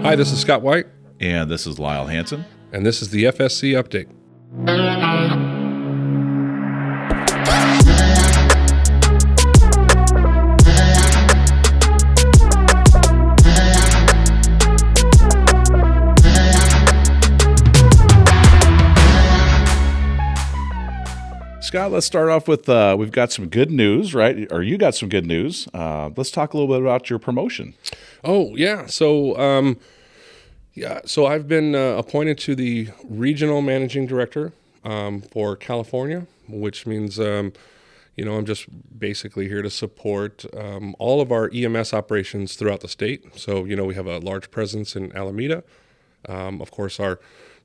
Hi, this is Scott White. And this is Lyle Hansen. And this is the FSC Update. Scott, let's start off with, we've got some good news, right? Or you got some good news. Let's talk a little bit about your promotion. Oh, yeah. So I've been appointed to the Regional Managing Director for California, which means, I'm just basically here to support all of our EMS operations throughout the state. So, we have a large presence in Alameda. Of course, our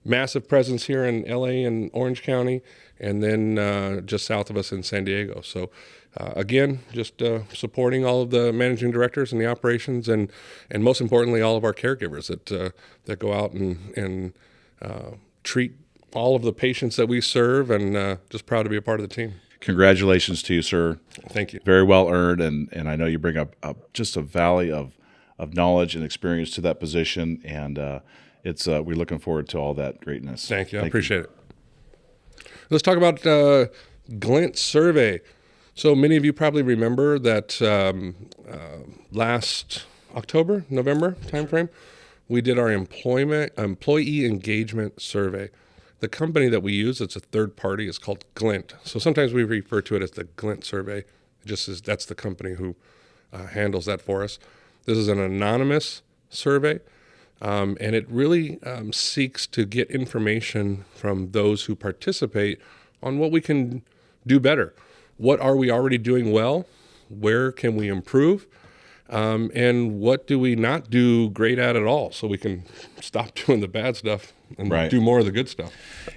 massive presence here in LA and Orange County, and then just south of us in San Diego. So again, just supporting all of the managing directors and the operations, and most importantly, all of our caregivers that go out and treat all of the patients that we serve, and just proud to be a part of the team. Congratulations to you, sir. Thank you. Very well earned, and I know you bring up just a valley of knowledge and experience to that position, and we're looking forward to all that greatness. Thank you. I appreciate it. Let's talk about Glint survey. So many of you probably remember that last November timeframe, we did our employee engagement survey. The company that we use, it's a third party, is called Glint. So sometimes we refer to it as the Glint survey. That's the company who handles that for us. This is an anonymous survey. And it really seeks to get information from those who participate on what we can do better. What are we already doing well? Where can we improve? And what do we not do great at all, so we can stop doing the bad stuff and do more of the good stuff.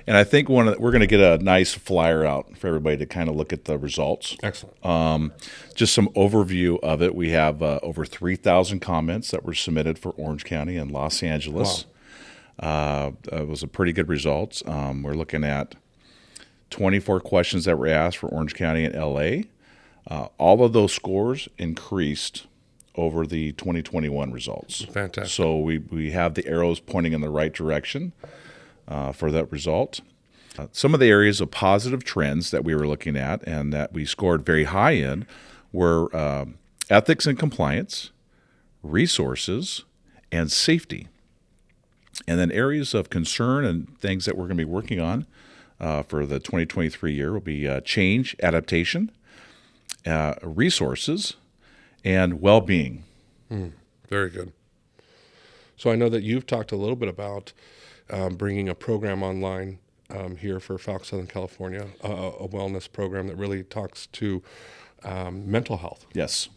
And I think we're going to get a nice flyer out for everybody to kind of look at the results. Excellent. Just some overview of it. We have over 3,000 comments that were submitted for Orange County and Los Angeles. Wow. It was a pretty good results. We're looking at 24 questions that were asked for Orange County and LA. All of those scores increased over the 2021 results. Fantastic. So we have the arrows pointing in the right direction for that result. Some of the areas of positive trends that we were looking at and that we scored very high in were ethics and compliance, resources, and safety. And then areas of concern and things that we're going to be working on for the 2023 year will be change, adaptation, resources, and well-being. Very good. So I know that you've talked a little bit about bringing a program online here for Falck Southern California, a wellness program that really talks to mental health. Yes.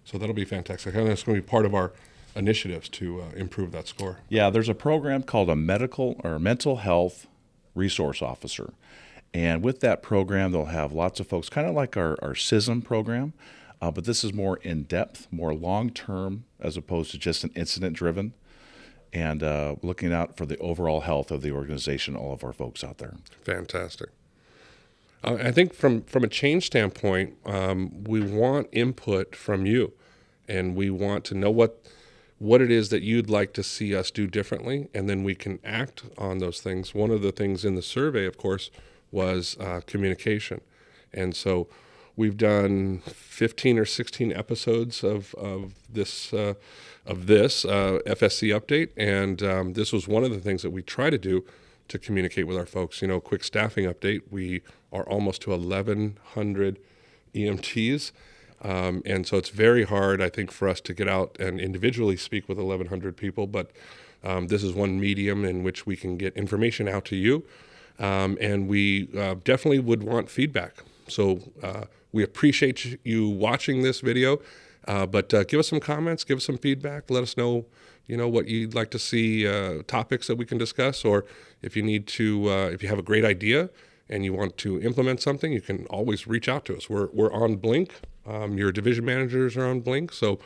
So that'll be fantastic. And that's going to be part of our initiatives to improve that score. Yeah, there's a program called a mental health resource officer. And with that program, they'll have lots of folks, kind of like our CISM program, but this is more in-depth, more long-term, as opposed to just an incident-driven, and looking out for the overall health of the organization, all of our folks out there. Fantastic. I think from a change standpoint, we want input from you, and we want to know what it is that you'd like to see us do differently, and then we can act on those things. One of the things in the survey, of course, was communication. And so we've done 15 or 16 episodes of this FSC Update, and this was one of the things that we try to do to communicate with our folks. Quick staffing update, we are almost to 1,100 EMTs, and so it's very hard, I think, for us to get out and individually speak with 1,100 people, but this is one medium in which we can get information out to you, and we definitely would want feedback. So we appreciate you watching this video, but give us some comments, give us some feedback. Let us know, what you'd like to see, topics that we can discuss, or if you need to, if you have a great idea and you want to implement something, you can always reach out to us. We're on Blink. Your division managers are on Blink, so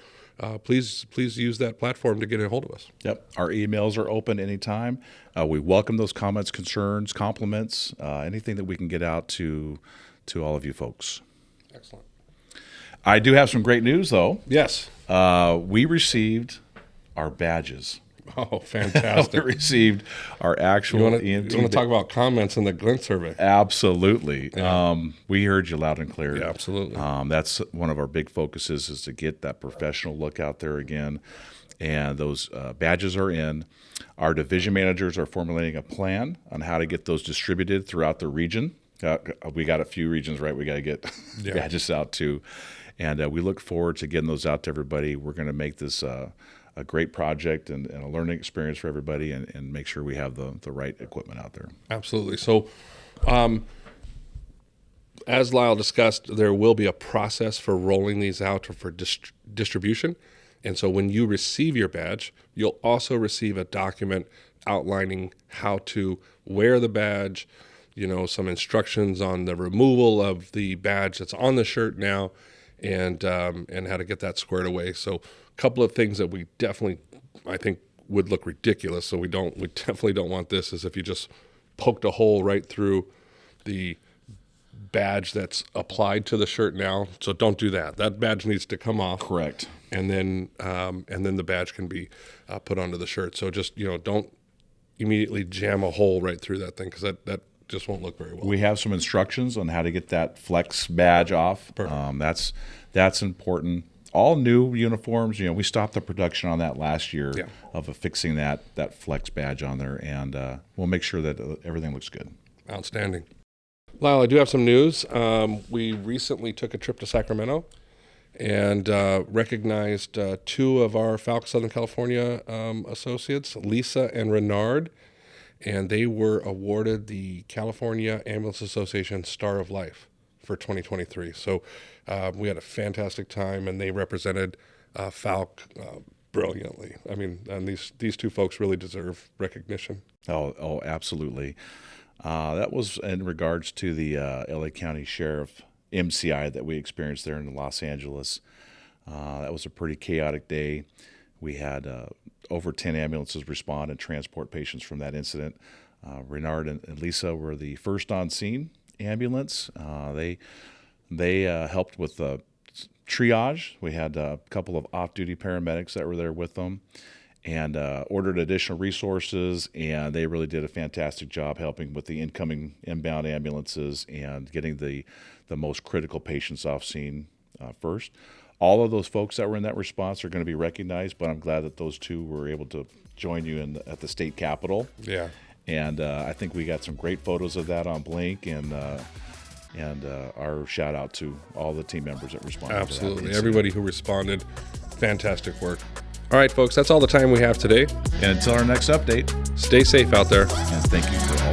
please use that platform to get a hold of us. Yep, our emails are open anytime. We welcome those comments, concerns, compliments, anything that we can get out to all of you folks. Excellent. I do have some great news, though. Yes. We received our badges Oh, We fantastic. received our actual You want EMT. to talk about comments in the Glint survey? Absolutely. We heard you loud and clear. Yeah, absolutely. That's one of our big focuses, is to get that professional look out there again. And those badges are in. Our division managers are formulating a plan on how to get those distributed throughout the region. We got a few regions, right? We got to get badges out to. And we look forward to getting those out to everybody. We're going to make this a great project and a learning experience for everybody, and make sure we have the right equipment out there. Absolutely. So, as Lyle discussed, there will be a process for rolling these out or for distribution. And so when you receive your badge, you'll also receive a document outlining how to wear the badge, some instructions on the removal of the badge that's on the shirt now, and how to get that squared away. So a couple of things that we definitely, I think, would look ridiculous. So we definitely don't want this, is if you just poked a hole right through the badge that's applied to the shirt now. So don't do that. That badge needs to come off. Correct. And then the badge can be put onto the shirt. So just, don't immediately jam a hole right through that thing, because that just won't look very well. We have some instructions on how to get that flex badge off. That's important. All new uniforms, we stopped the production on that last year of affixing that flex badge on there, and we'll make sure that everything looks good. Outstanding. Lyle, I do have some news. We recently took a trip to Sacramento and recognized two of our Falck Southern California associates, Lisa and Renard, and they were awarded the California Ambulance Association Star of Life for 2023. So we had a fantastic time, and they represented Falck brilliantly. I mean, and these two folks really deserve recognition. Oh, absolutely. That was in regards to the LA County Sheriff MCI that we experienced there in Los Angeles. That was a pretty chaotic day. We had over 10 ambulances respond and transport patients from that incident. Renard and Lisa were the first on scene ambulance. They helped with the triage. We had a couple of off-duty paramedics that were there with them, and ordered additional resources, and they really did a fantastic job helping with the inbound ambulances and getting the most critical patients off scene first. All of those folks that were in that response are going to be recognized, but I'm glad that those two were able to join you at the state capitol. Yeah. And I think we got some great photos of that on Blink, and our shout out to all the team members that responded. Absolutely. Everybody who responded, fantastic work. All right, folks, that's all the time we have today. And until our next update, stay safe out there. and thank you for all